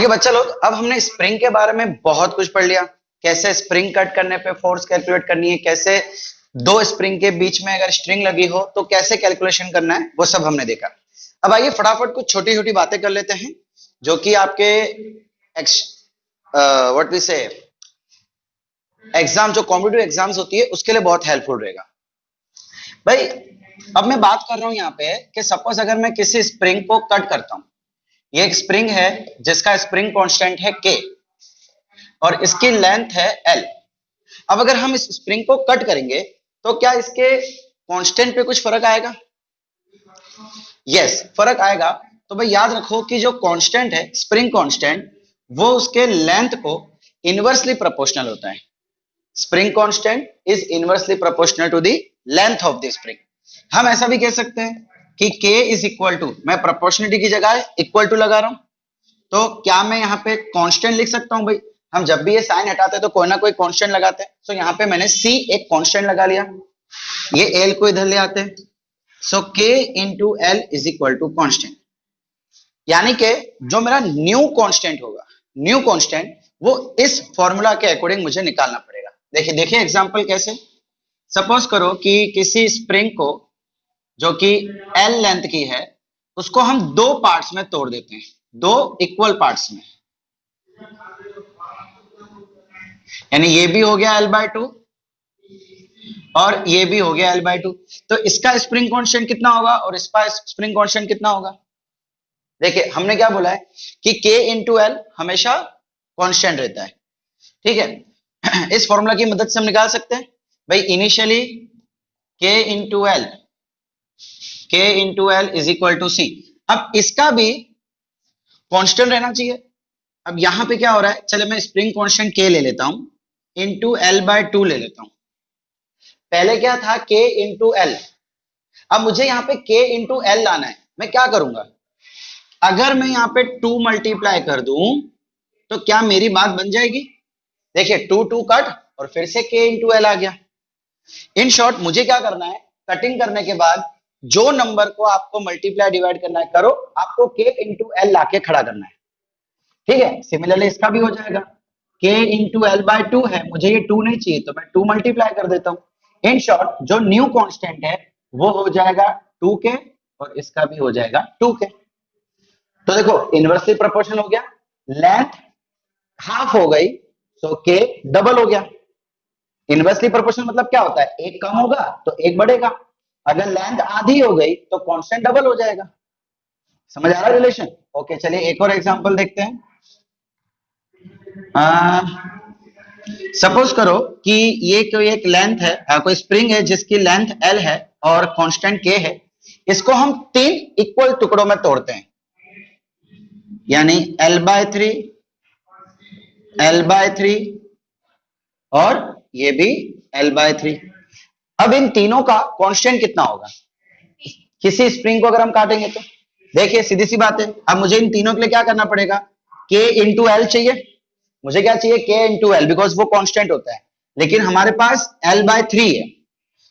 Okay बच्चा लोग, अब हमने स्प्रिंग के बारे में बहुत कुछ पढ़ लिया। कैसे स्प्रिंग कट करने पे फोर्स कैलकुलेट करनी है, कैसे दो स्प्रिंग के बीच में अगर स्ट्रिंग लगी हो तो कैसे कैलकुलेशन करना है, वो सब हमने देखा। अब आइए फटाफट कुछ छोटी छोटी बातें कर लेते हैं जो कि आपके व्हाट वी से एग्जाम, जो कॉम्पिटिटिव एग्जाम्स होती है उसके लिए बहुत हेल्पफुल रहेगा। भाई अब मैं बात कर रहा हूं यहाँ पे कि सपोज अगर मैं किसी स्प्रिंग को कट करता हूं, ये एक स्प्रिंग है जिसका स्प्रिंग कांस्टेंट है K और इसकी लेंथ है L। अब अगर हम इस स्प्रिंग को कट करेंगे तो क्या इसके कांस्टेंट पे कुछ फर्क आएगा? यस, फर्क आएगा। तो भाई याद रखो कि जो कांस्टेंट है, स्प्रिंग कांस्टेंट, वो उसके लेंथ को इनवर्सली प्रोपोर्शनल होता है। Spring constant is inversely proportional to the length of the spring. हम ऐसा भी कह सकते हैं कि K इज इक्वल टू, मैं प्रोपोर्शनलिटी की जगह इक्वल टू लगा रहा हूं, तो क्या मैं यहाँ पे कांस्टेंट लिख सकता हूं? भाई हम जब भी ये साइन हटाते हैं तो कोई ना कोई कांस्टेंट लगाते हैं। सो यहाँ पे मैंने C एक कांस्टेंट लगा लिया, ये L को इधर ले आते हैं। So K into L is equal to constant, यानी कि जो मेरा न्यू कांस्टेंट होगा, न्यू कांस्टेंट, वो इस फॉर्मूला के अकॉर्डिंग मुझे निकालना पड़ेगा। देखिए देखिए एग्जांपल कैसे। सपोज करो कि किसी स्प्रिंग को जो कि L लेंथ की है, उसको हम दो पार्ट्स में तोड़ देते हैं, दो इक्वल पार्ट्स में, यानी ये भी हो गया L/2 और ये भी हो गया L/2। तो इसका स्प्रिंग कांस्टेंट कितना होगा और इसका स्प्रिंग कांस्टेंट कितना होगा? देखिए हमने क्या बोला है कि K इंटू L हमेशा कांस्टेंट रहता है, ठीक है। इस फॉर्मूला की मदद से हम निकाल सकते हैं भाई, initially K into L, K into L is equal to C। अब इसका भी कांस्टेंट रहना चाहिए। अब यहां पे क्या हो रहा है, चलो मैं स्प्रिंग कांस्टेंट K ले लेता हूं, इंटू L/2 ले लेता हूं। पहले क्या था, K इंटू L। अब मुझे यहाँ पे K इंटू L लाना है। मैं क्या करूंगा, अगर मैं यहाँ पे 2 मल्टीप्लाई कर दूं तो क्या मेरी बात बन जाएगी? देखिए 2 2 कट और फिर से K इंटू L आ गया। इन शॉर्ट मुझे क्या करना है, कटिंग करने के बाद जो नंबर को आपको मल्टीप्लाई डिवाइड करना है करो, आपको K इंटू L लाके खड़ा करना है, ठीक है। सिमिलरली इसका भी हो जाएगा, K इंटू L/2 है, मुझे ये 2 नहीं चाहिए तो मैं 2 मल्टीप्लाई कर देता हूं। इन शॉर्ट जो न्यू कांस्टेंट है वो हो जाएगा 2K और इसका भी हो जाएगा 2K। तो देखो इनवर्सली प्रोपोर्शनल हो गया, लेंथ हाफ हो गई तो K डबल हो गया। इनवर्सली प्रोपोर्शनल मतलब क्या होता है, एक कम होगा तो एक बढ़ेगा। अगर लेंथ आधी हो गई तो कांस्टेंट डबल हो जाएगा। समझ आ रहा है रिलेशन? ओके चलिए एक और एग्जांपल देखते हैं। सपोज करो कि ये कोई एक लेंथ है, कोई स्प्रिंग है जिसकी लेंथ L है और कांस्टेंट K है। इसको हम 3 इक्वल टुकड़ों में तोड़ते हैं, यानी L/3, L/3 और ये भी L/3। अब इन तीनों का कांस्टेंट कितना होगा किसी स्प्रिंग को अगर हम काटेंगे तो? देखिए सीधी सी बात है, अब मुझे इन तीनों के लिए क्या करना पड़ेगा, K इंटू L चाहिए। मुझे क्या चाहिए, K इंटू L, बिकॉज वो कांस्टेंट होता है। लेकिन हमारे पास L/3 है,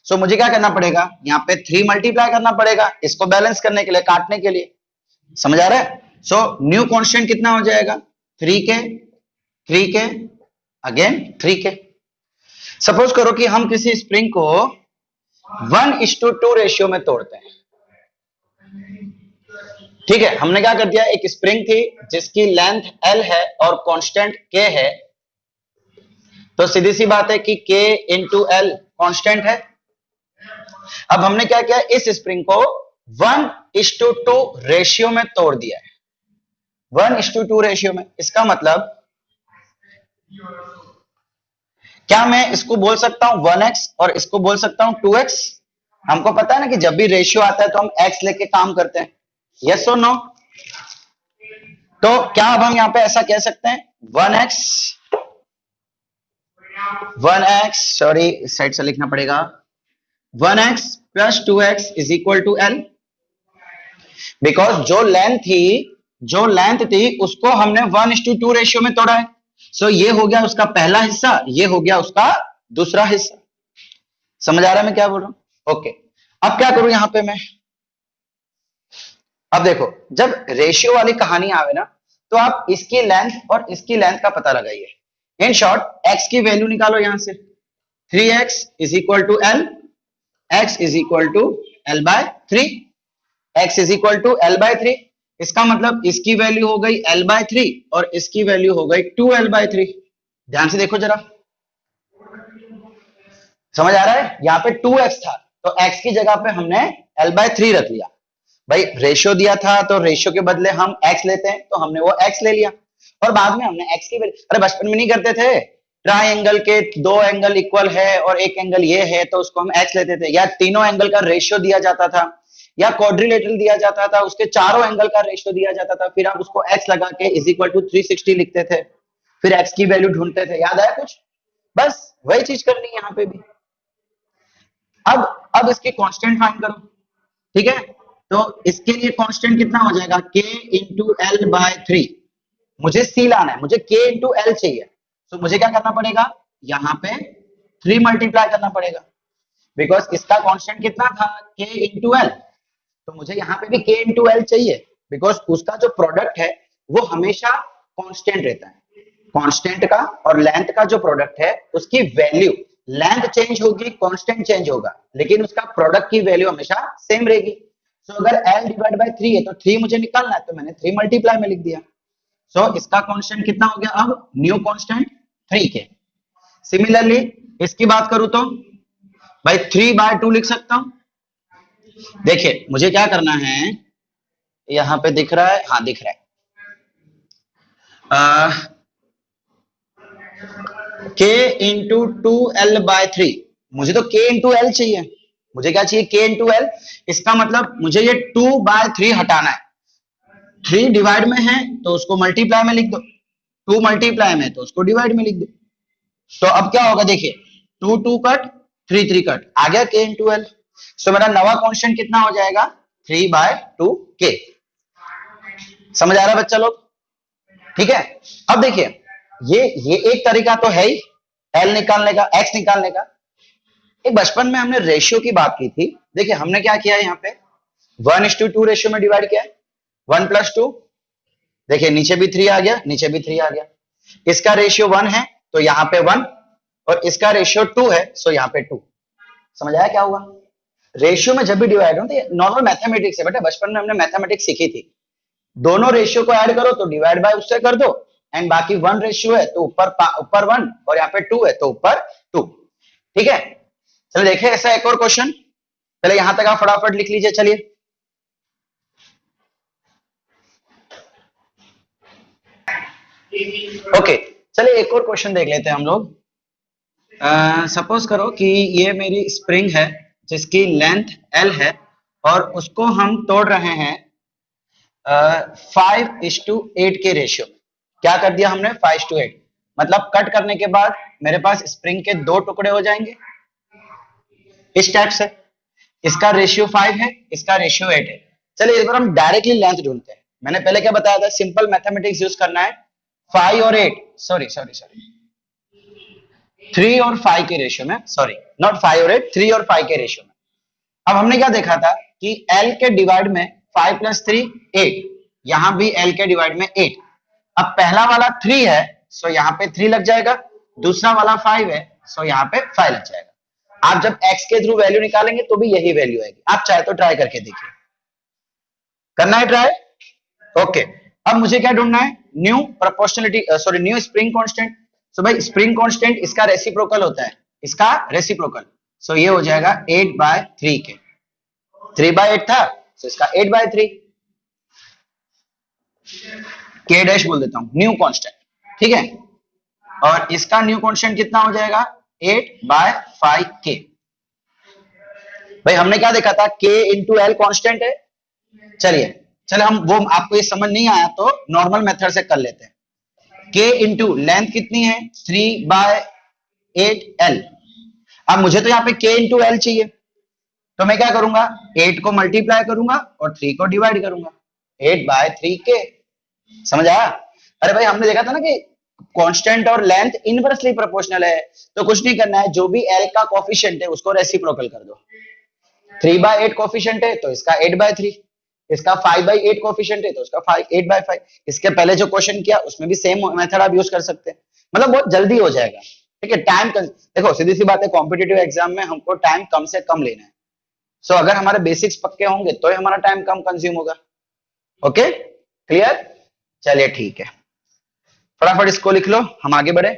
सो मुझे क्या करना पड़ेगा, यहाँ पे 3 मल्टीप्लाई करना पड़ेगा इसको बैलेंस करने के लिए, काटने के लिए। समझ आ रहा है? सो न्यू कांस्टेंट कितना हो जाएगा, 3K, 3K, again 3K। Suppose करो कि हम किसी स्प्रिंग को 1:2 रेशियो में तोड़ते हैं, ठीक है। हमने क्या कर दिया, एक स्प्रिंग थी जिसकी लेंथ L है और कांस्टेंट K है, तो सीधी सी बात है कि K इंटू L कांस्टेंट है। अब हमने क्या किया, इस स्प्रिंग को 1:2 रेशियो में तोड़ दिया है, 1:2 रेशियो में। इसका मतलब क्या मैं इसको बोल सकता हूं 1x और इसको बोल सकता हूं 2x? हमको पता है ना कि जब भी रेशियो आता है तो हम x लेके काम करते हैं, यस और नो? तो क्या अब हम यहां पे ऐसा कह सकते हैं 1x, सॉरी इस साइड से लिखना पड़ेगा, 1x plus 2x is equal to L, because जो लेंथ थी उसको हमने 1:2 रेशियो में तोड़ा है। सो ये हो गया उसका पहला हिस्सा, ये हो गया उसका दूसरा हिस्सा। समझ आ रहा है मैं क्या बोल रहा हूं? ओके अब क्या करूं यहां पे मैं, अब देखो जब रेशियो वाली कहानी आवे ना तो आप इसकी लेंथ और इसकी लेंथ का पता लगाइए। इन शॉर्ट x की वैल्यू निकालो यहां से, 3x is equal to L, x is equal to L by 3, x is equal to L by 3। इसका मतलब इसकी वैल्यू हो गई एल बाय 3 और इसकी वैल्यू हो गई 2l बाय 3। ध्यान से देखो जरा, समझ आ रहा है? यहाँ पे 2x था तो x की जगह पे हमने l बाय 3 रख लिया। भाई रेशियो दिया था तो रेशियो के बदले हम x लेते हैं, तो हमने वो x ले लिया और बाद में हमने x की वैल्यू, अरे बचपन में नहीं करते थे, ट्राइंगल के दो एंगल इक्वल है और एक एंगल ये है तो उसको हम x लेते थे, या तीनों एंगल का रेशियो दिया जाता था, या क्वाड्रिलेटरल दिया जाता था, उसके चारों एंगल का रेशियो दिया जाता था, फिर आप उसको x लगा के इज इक्वल टू 360 लिखते थे, फिर x की वैल्यू ढूंढते थे। याद आया कुछ? बस वही चीज करनी है यहाँ पे भी। अब इसकी कांस्टेंट फाइंड करो, ठीक है? तो इसके लिए कांस्टेंट कितना हो जाएगा, k इंटू एल बाय 3। मुझे c लाना है, मुझे k इंटू एल चाहिए, तो मुझे क्या करना पड़ेगा, यहाँ पे 3 मल्टीप्लाई करना पड़ेगा, बिकॉज इसका कांस्टेंट कितना था, k इंटू एल, तो मुझे यहाँ पे भी k इंटू एल चाहिए, बिकॉज उसका जो प्रोडक्ट है वो हमेशा कांस्टेंट रहता है। कांस्टेंट का और लेंथ का जो प्रोडक्ट है उसकी वैल्यू, लेंथ चेंज होगी, कांस्टेंट चेंज होगा, लेकिन उसका प्रोडक्ट की वैल्यू हमेशा सेम रहेगी। सो अगर l डिवाइड बाय 3 है तो 3 मुझे निकालना है, तो मैंने 3 मल्टीप्लाई में लिख दिया। सो इसका कांस्टेंट कितना हो गया, अब न्यू कांस्टेंट 3k। सिमिलरली इसकी बात करूं तो भाई 3 बाय 2 लिख सकता हूं। देखिए मुझे क्या करना है, यहां पे दिख रहा है, हाँ दिख रहा है, k इंटू 2l बाय 3। मुझे तो k इंटू एल चाहिए, मुझे क्या चाहिए, k इंटू एल। इसका मतलब मुझे ये 2 बाय 3 हटाना है, 3 डिवाइड में है तो उसको मल्टीप्लाई में लिख दो, 2 मल्टीप्लाई में तो उसको डिवाइड में लिख दो। तो अब क्या होगा, देखिए 2 2 कट, 3 3 कट, आ गया k इंटू एल। सो मेरा नवा कांस्टेंट कितना हो जाएगा, 3 बाय 2k। समझ आ रहा है बच्चा लोग? ठीक है। अब देखिए ये एक तरीका तो है ही एल निकालने का, एक्स निकालने का। एक बचपन में हमने रेशियो की बात की थी, देखिए हमने क्या किया है, यहाँ पे 1:2 रेशियो में डिवाइड किया है, 1 + 2। देखिए नीचे भी 3 आ गया, नीचे भी 3 आ गया। इसका रेशियो 1 है तो यहाँ पे 1, और इसका रेशियो 2 है सो यहाँ पे 2। समझ आया क्या हुआ? रेशियो में जब भी डिवाइड हो, तो नॉर्मल मैथमेटिक्स है बेटा, बचपन में हमने मैथमेटिक्स सीखी थी। दोनों रेशियो को ऐड करो तो डिवाइड बाय उससे कर दो, एंड बाकी 1 रेशियो है तो ऊपर 1 और यहाँ पे 2 है तो ऊपर 2। ठीक है, चलो देखें ऐसा एक और क्वेश्चन। पहले यहां तक आप फटाफट लिख लीजिए। चलिए ओके, चलिए एक और क्वेश्चन देख लेते हैं हम लोग। सपोज करो कि ये मेरी स्प्रिंग है जिसकी लेंथ L है और उसको हम तोड़ रहे हैं 5:8 के रेशियो। क्या कर दिया हमने, 5:8, मतलब कट करने के बाद मेरे पास स्प्रिंग के 2 टुकड़े हो जाएंगे इस टाइप से। इसका रेशियो 5 है, इसका रेशियो 8 है। चलिए इस बार हम डायरेक्टली लेंथ ढूंढते हैं। मैंने पहले क्या बताया था, सिंपल मैथमेटिक्स यूज करना है। 5 और 8, सॉरी 3 और 5 के रेशियो में, सॉरी नॉट 5 और 8, 3 और 5 के रेशियो में। अब हमने क्या देखा था कि L के डिवाइड में 5 + 3 8, यहां भी L के डिवाइड में 8। अब पहला वाला 3 है सो यहाँ पे 3 लग जाएगा, दूसरा वाला 5 है सो यहाँ पे 5 लग जाएगा। आप जब x के थ्रू वैल्यू निकालेंगे तो भी यही वैल्यू आएगी। आप चाहे तो ट्राई करके देखिए, करना है ट्राई? ओके, अब मुझे क्या ढूंढना है, new proportionality, sorry new spring constant. So भाई स्प्रिंग कांस्टेंट इसका रेसिप्रोकल होता है, इसका रेसिप्रोकल। सो ये हो जाएगा 8/3 के, 3/8 था तो इसका 8/3 k डैश बोल देता हूं, न्यू कांस्टेंट। ठीक है, और इसका न्यू कांस्टेंट कितना हो जाएगा, 8/5k। भाई हमने क्या देखा था, k इंटू एल कॉन्स्टेंट है। चलिए हम वो, आपको ये समझ नहीं आया तो नॉर्मल मेथड से कर लेते हैं। k इंटू लेंथ कितनी है, 3/8l। अब मुझे तो यहाँ पे k इंटू एल चाहिए, तो मैं क्या करूंगा, 8 को मल्टीप्लाई करूंगा और 3 को डिवाइड करूंगा, 8/3k। समझ आया? अरे भाई हमने देखा था ना कि कांस्टेंट और लेंथ इनवर्सली प्रोपोर्शनल है, तो कुछ नहीं करना है, जो भी l का कोफिशिएंट है उसको रेसिप्रोकल कर दो। 3/8 कोफिशिएंट है तो इसका 8/3, इसका 5/8 कोफिशिएंट है तो उसका 8/5। इसके पहले जो क्वेश्चन किया उसमें भी सेम मेथड आप यूज कर सकते हैं, मतलब बहुत जल्दी हो जाएगा। ठीक है, देखो सीधी सी बात है, कॉम्पिटिटिव एग्जाम में हमको टाइम कम से कम लेना है। सो अगर हमारे बेसिक्स पक्के होंगे तो ही हमारा टाइम कम कंज्यूम होगा। Okay, clear? चलिए ठीक है, फटाफट इसको लिख लो, हम आगे बढ़े।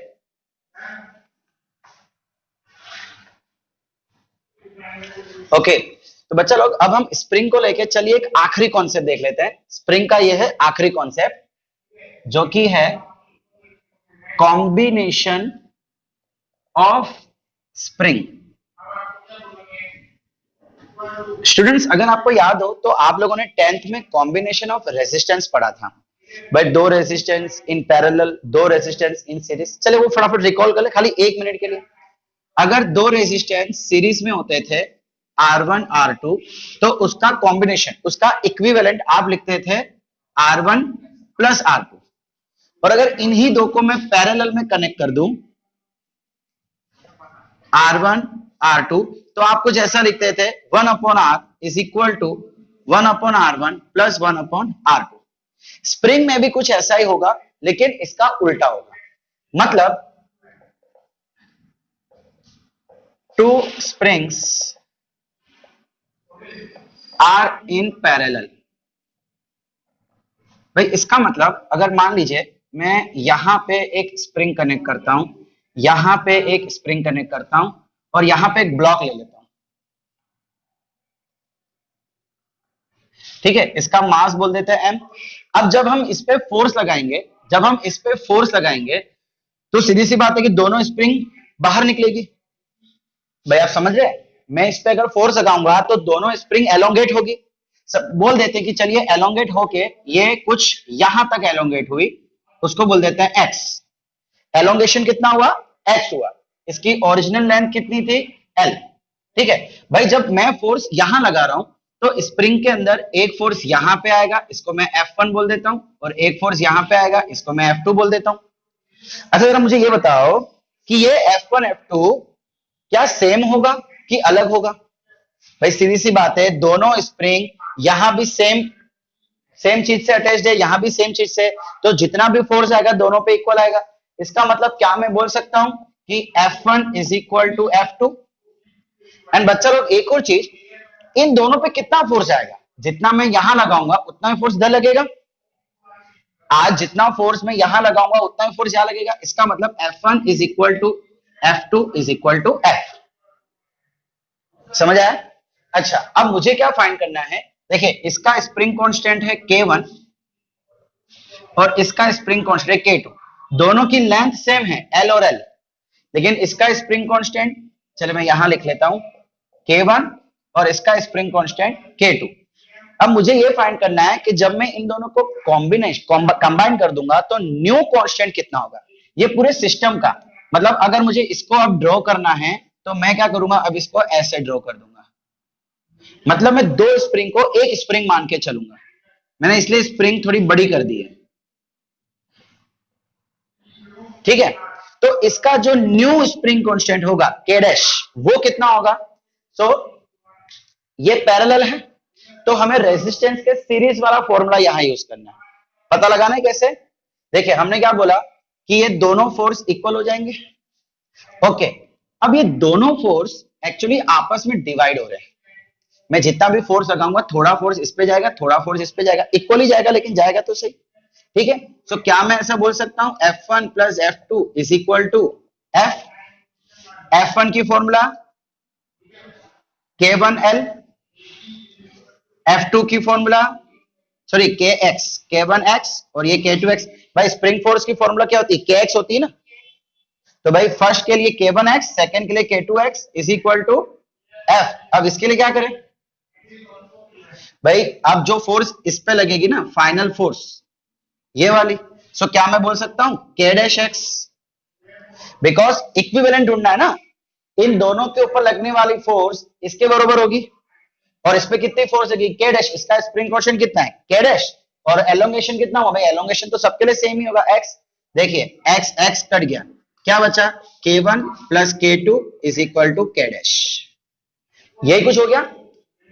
ओके, तो बच्चा लोग अब हम स्प्रिंग को लेके चलिए एक आखिरी कॉन्सेप्ट देख लेते हैं। स्प्रिंग का ये है आखिरी कॉन्सेप्ट जो कि है कॉम्बिनेशन ऑफ स्प्रिंग। स्टूडेंट्स अगर आपको याद हो तो आप लोगों ने 10th में कॉम्बिनेशन ऑफ रेजिस्टेंस पढ़ा था भाई, 2 resistance in parallel, 2 resistance in series. चले वो फटाफट रिकॉल कर ले खाली 1 मिनट के लिए। अगर 2 रेजिस्टेंस सीरीज में होते थे R1 R2 तो उसका कॉम्बिनेशन, उसका इक्विवेलेंट आप लिखते थे R1 प्लस R2। और अगर इन्हीं दो को मैं पैरेलल में कनेक्ट कर दूं R1 R2 तो आप कुछ ऐसा लिखते थे 1/R is equal to 1/R1 plus 1/R2। Spring में भी कुछ ऐसा ही होगा लेकिन इसका उल्टा होगा। मतलब 2 springs are in parallel। भाई इसका मतलब अगर मान लीजिए मैं यहां पे एक स्प्रिंग कनेक्ट करता हूं, यहां पे एक स्प्रिंग कनेक्ट करता हूं और यहां पे एक ब्लॉक ले लेता हूं। ठीक है, इसका मास बोल देते हैं m। अब जब हम इस पे फोर्स लगाएंगे, जब हम इस पे फोर्स लगाएंगे तो सीधी सी बात है कि दोनों स्प्रिंग बाहर निकलेगी। भाई आप समझ रहे हैं, मैं इस पे अगर फोर्स लगाऊंगा तो दोनों स्प्रिंग एलोंगेट होगी। सब बोल देते हैं कि चलिए एलोंगेट होके ये कुछ यहां तक एलोंगेट हुई, उसको बोल देते हैं x। एलोंगेशन कितना हुआ? x हुआ। इसकी ओरिजिनल लेंथ कितनी थी? l। ठीक है भाई, जब मैं फोर्स यहां लगा रहा हूं तो स्प्रिंग के अंदर एक फोर्स यहां पे आएगा, इसको मैं F1 बोल देता हूं, और एक फोर्स यहां पे आएगा, इसको मैं F2 बोल देता हूं। अच्छा जरा मुझे ये बताओ कि ये F1 F2 क्या सेम होगा कि अलग होगा? भाई सीधी सी बात है, दोनों स्प्रिंग यहां भी सेम सेम चीज से अटैच्ड है, यहां भी सेम चीज से, तो जितना भी फोर्स आएगा दोनों पे इक्वल आएगा। इसका मतलब क्या मैं बोल सकता हूं कि F1 is equal to F2। And बच्चा लोग एक और चीज, इन दोनों पे कितना फोर्स आएगा? जितना मैं यहां लगाऊंगा उतना ही फोर्स इधर लगेगा। आज जितना फोर्स मैं यहां लगाऊंगा उतना ही फोर्स यहां लगेगा। इसका मतलब F1 is equal to F2 is equal to F। समझ आया? अच्छा अब मुझे क्या फाइंड करना है? देखिए इसका स्प्रिंग कांस्टेंट है K1 और इसका स्प्रिंग कांस्टेंट K2। दोनों की लेंथ सेम है L और L, लेकिन इसका स्प्रिंग कांस्टेंट, चलो मैं यहां लिख लेता हूं K1 और इसका स्प्रिंग कांस्टेंट K2। अब मुझे ये फाइंड करना है कि जब मैं इन दोनों को कंबाइन कर दूंगा तो न्यू कांस्टेंट कितना होगा ये पूरे सिस्टम का। मतलब अगर मुझे इसको अब ड्रॉ करना है तो मैं क्या करूंगा, अब इसको ऐसे ड्रॉ कर दूंगा। मतलब मैं 2 स्प्रिंग को एक स्प्रिंग मान के चलूंगा। मैंने इसलिए स्प्रिंग थोड़ी बड़ी कर दी है। ठीक है, तो इसका जो न्यू स्प्रिंग कांस्टेंट होगा K डैश, वो कितना होगा? सो ये पैरेलल है तो हमें रेजिस्टेंस के सीरीज वाला फॉर्मूला यहां यूज करना है। पता लगाना है कैसे? देखिए हमने क्या बोला कि ये दोनों फोर्स इक्वल हो जाएंगे। ओके, अब ये दोनों फोर्स एक्चुअली आपस में डिवाइड हो रहे हैं। मैं जितना भी फोर्स लगाऊंगा थोड़ा फोर्स इस पे जाएगा, थोड़ा फोर्स इस पे जाएगा, इक्वल ही जाएगा लेकिन जाएगा तो सही। ठीक है, तो क्या मैं ऐसा बोल सकता हूं F1 plus F2 is equal to F। F1 की फॉर्मूला K1L, F2 की फॉर्मूला सॉरी KX, K1X और ये K2X। भाई स्प्रिंग फोर्स की फॉर्मूला क्या होती है? KX होती है ना। तो भाई फर्स्ट के लिए K1X, सेकंड के लिए K2X is equal to F। अब इसके लिए क्या करें भाई? अब जो फोर्स इस पे लगेगी ना, फाइनल फोर्स ये वाली, सो क्या मैं बोल सकता हूं K dash X, because equivalent ढूंढना है ना। इन दोनों के ऊपर लगने वाली फोर्स इसके बराबर होगी और इस पे कितनी फोर्स लगी? K dash. इसका स्प्रिंग कांस्टेंट कितना है? K dash. और एलोंगेशन कितना होगा? भाई एलोंगेशन तो सबके लिए सेम ही होगा X। देखिए X X कट गया, क्या बचा? K1 plus K2 is equal to K dash. यही कुछ हो गया।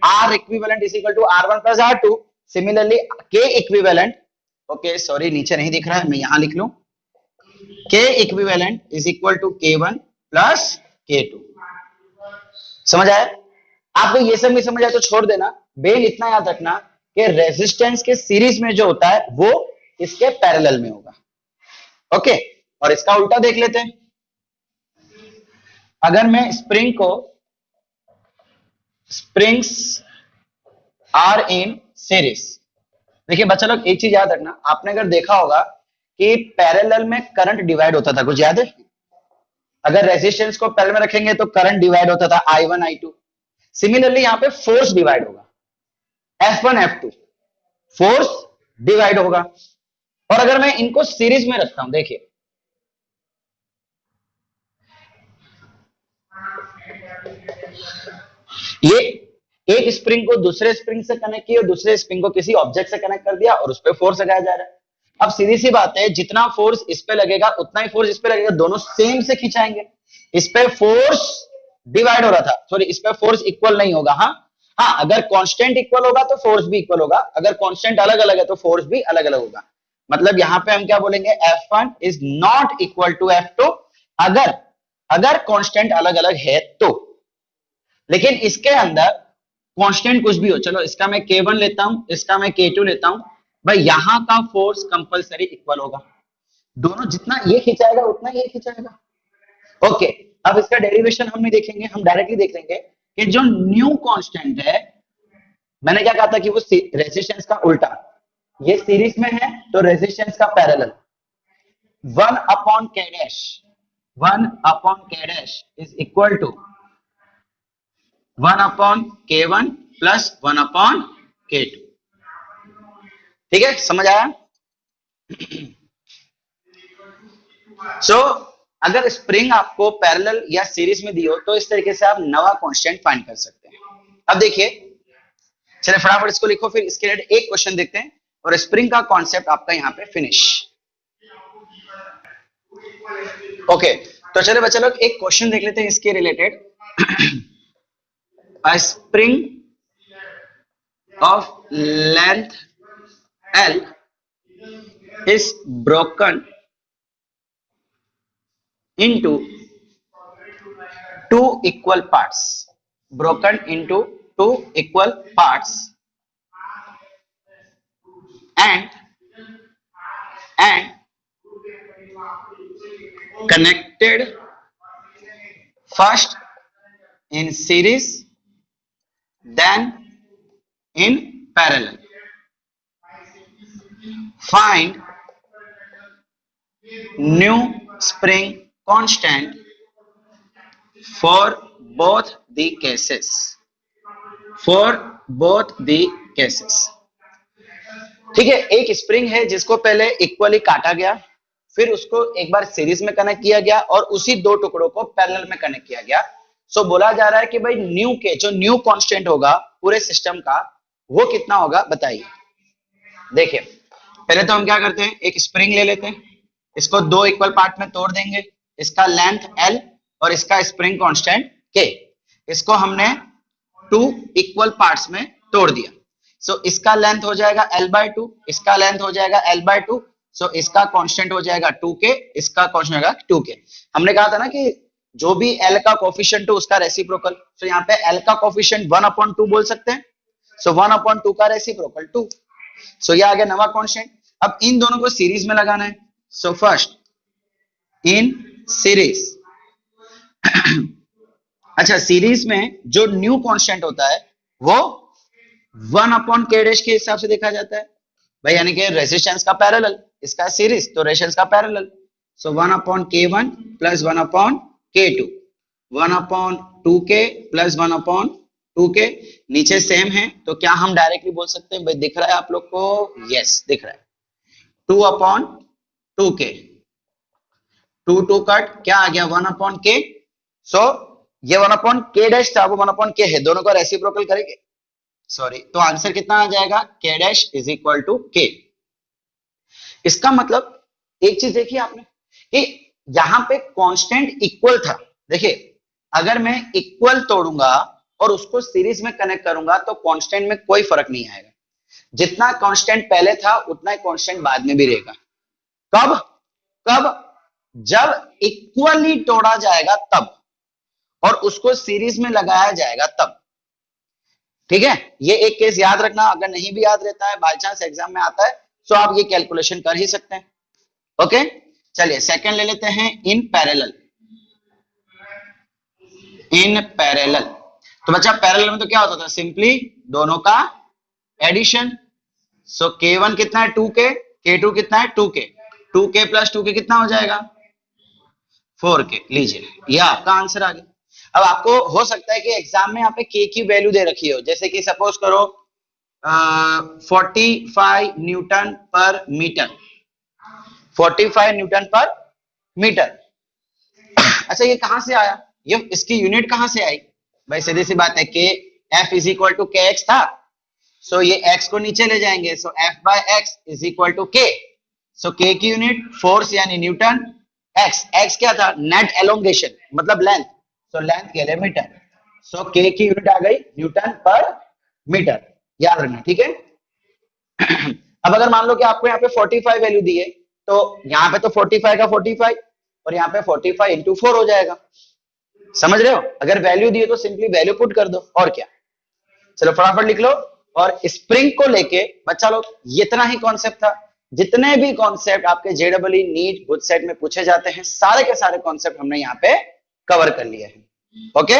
R equivalent is equal to R1 plus R2। Similarly K equivalent, okay sorry नीचे नहीं दिख रहा है, मैं यहां लिख लूं, K equivalent is equal to K1 plus K2। समझ आया? आपको ये सब नहीं समझ आया तो छोड़ देना, बेन इतना याद रखना कि रेजिस्टेंस के सीरीज में जो होता है वो इसके पैरेलल में होगा। ओके, और इसका उल्टा देख लेते हैं। अगर मैं स्प्रिंग को, स्प्रिंग्स आर इन सीरीज, देखिए बच्चा लोग एक चीज याद रखना, आपने अगर देखा होगा कि पैरेलल में करंट डिवाइड होता था, कुछ याद है? अगर रेजिस्टेंस को पैरेलल में रखेंगे तो करंट डिवाइड होता था I1 I2। सिमिलरली यहां पे फोर्स डिवाइड होगा, F1 F2 फोर्स डिवाइड होगा। और अगर मैं इनको सीरीज में रखता हूं, देखिए ये एक स्प्रिंग को दूसरे स्प्रिंग से कनेक्ट किया, दूसरे स्प्रिंग को किसी ऑब्जेक्ट से कनेक्ट कर दिया और उस पर फोर्स लगाया जा रहा है। अब सीधी सी बात है, जितना फोर्स इस पे लगेगा उतना ही फोर्स इस पे लगेगा, दोनों सेम से खिंचाएंगे। इस पे फोर्स डिवाइड हो रहा था, सॉरी इस पे फोर्स इक्वल नहीं होगा। हाँ हाँ, अगर कांस्टेंट इक्वल होगा तो फोर्स भी इक्वल होगा, अगर कांस्टेंट अलग अलग है तो फोर्स भी अलग अलग होगा। मतलब यहां पे हम क्या बोलेंगे, F1 is not equal to F2 अगर अगर कांस्टेंट अलग अलग है तो। लेकिन इसके अंदर कांस्टेंट कुछ भी हो, चलो इसका मैं K1 लेता हूं, इसका मैं K2 लेता हूं, भाई यहां का फोर्स कंपलसरी इक्वल होगा, दोनों जितना ये खिंचाएगा उतना ये खिंचाएगा। ओके, अब इसका डेरिवेशन हम नहीं देखेंगे, हम डायरेक्टली देख लेंगे कि जो न्यू कांस्टेंट है, मैंने क्या कहा था कि वो रेजिस्टेंस का उल्टा, ये सीरीज में है तो रेजिस्टेंस का parallel, 1 upon K dash, 1 upon K dash is equal to 1 upon K1 plus 1 upon K2। ठीक है, समझ आया? सो अगर स्प्रिंग आपको पैरेलल या सीरीज में दी हो तो इस तरीके से आप नवा कांस्टेंट फाइंड कर सकते हैं। अब देखिए, चलिए फटाफट इसको लिखो, फिर इसके रिलेटेड एक क्वेश्चन देखते हैं और स्प्रिंग का कॉन्सेप्ट आपका यहां पे फिनिश। ओके, तो चलिए बच्चे लोग एक क्वेश्चन देख लेते हैं इसके related. A spring of length L is broken into two equal parts. Broken into two equal parts, and connected first in series, then in parallel. Find new spring constant for both the cases. For both the cases. ठीक है, एक spring है जिसको पहले equally काटा गया, फिर उसको एक बार सीरीज में कनेक्ट किया गया और उसी दो टुकड़ों को पैरेलल में कनेक्ट किया गया। सो बोला जा रहा है कि भाई न्यू के जो न्यू कांस्टेंट होगा पूरे सिस्टम का वो कितना होगा बताइए। देखिए पहले तो हम क्या करते हैं, एक स्प्रिंग ले लेते हैं, इसको दो इक्वल पार्ट में तोड़ देंगे, इसका लेंथ L और इसका स्प्रिंग कांस्टेंट K, इसको हमने 2 इक्वल पार्ट्स में तोड़ दिया। सो इसका लेंथ हो जाएगा L/2, इसका लेंथ हो जाएगा L/2, सो इसका कांस्टेंट हो जाएगा 2K, इसका कांस्टेंट होगा 2K। हमने कहा था ना कि जो भी L का कोफिशिएंट हो उसका रेसिप्रोकल, तो यहाँ पे L का कोफिशिएंट 1/2 बोल सकते हैं, सो 1/2 का रेसिप्रोकल 2। सो ये आ गया नवा कांस्टेंट। अब इन दोनों को सीरीज में लगाना है, सो फर्स्ट इन सीरीज। अच्छा, सीरीज में जो न्यू कांस्टेंट होता है वो 1/K डैश के हिसाब से देखा जाता है भाई, यानी कि रेजिस्टेंस का पैरेलल, इसका सीरीज तो रेजिस्टेंस का पैरेलल, सो 1/K1 plus 1/K2, 1/2K plus 1/2K। नीचे सेम है तो क्या हम डायरेक्टली बोल सकते हैं, भाई दिख रहा है आप लोग को? यस दिख रहा है, 2/2K, 2 कट क्या आ गया 1/K। सो ये 1/K डैश था, वो 1/K है, दोनों का रेसिप्रोकल करेंगे, सॉरी, तो आंसर कितना आ जाएगा, K dash is equal to K। इसका मतलब एक चीज देखिए आपने कि यहां पे कांस्टेंट इक्वल था। देखिए अगर मैं इक्वल तोड़ूंगा और उसको सीरीज में कनेक्ट करूंगा तो कांस्टेंट में कोई फर्क नहीं आएगा। जितना कांस्टेंट पहले था उतना ही कांस्टेंट बाद में भी रहेगा। कब? कब? जब इक्वली तोड़ा जाएगा तब, और उसको सीरीज में लगाया जाएगा तब। ठीक है, ये एक केस याद रखना, अगर नहीं भी याद रहता है, बाय चांस एग्जाम में आता है, तो आप ये कैलकुलेशन कर ही सकते हैं। ओके, चलिए सेकंड ले लेते हैं, इन पैरेलल। इन पैरेलल, तो बच्चा पैरेलल में तो क्या होता था, सिंपली दोनों का एडिशन। सो K1 कितना है 2K, K2 कितना है 2K, 2K प्लस 2K कितना हो जाएगा 4K। लीजिए, ये आपका आंसर आ गया। अब आपको हो सकता है कि एग्जाम में यहाँ पे K की वैल्यू दे रखी हो, जैसे कि सपोज करो 45 न्यूटन पर मीटर, 45 न्यूटन पर मीटर। अच्छा, ये कहां से आया, ये इसकी यूनिट कहां से आई? भाई सीधी सी बात है, के F is equal to K X था, सो ये एक्स को नीचे ले जाएंगे, so F by X is equal to K. So K की यूनिट फोर्स यानी न्यूटन, एक्स, एक्स क्या था, नेट एलोंगेशन मतलब लेंथ, सो लेंथ के लिए मीटर, सो के की यूनिट आ गई न्यूटन पर मीटर, याद रखना। ठीक है। अब अगर मान लो कि आपको यहाँ पे 45 वैल्यू दी है, तो यहाँ पे तो 45 का 45 और यहाँ पे 45 इंटू 4 हो जाएगा। समझ रहे हो, अगर वैल्यू दी है तो सिंपली वैल्यू पुट कर दो, और क्या। चलो फटाफट लिख लो। और स्प्रिंग को लेके बच्चा लोग इतना ही कॉन्सेप्ट था। जितने भी कॉन्सेप्ट आपके जेडबलई नीट गुड सेट में पूछे जाते हैं, सारे के सारे कॉन्सेप्ट हमने यहाँ पे कवर कर लिए हैं। ओके,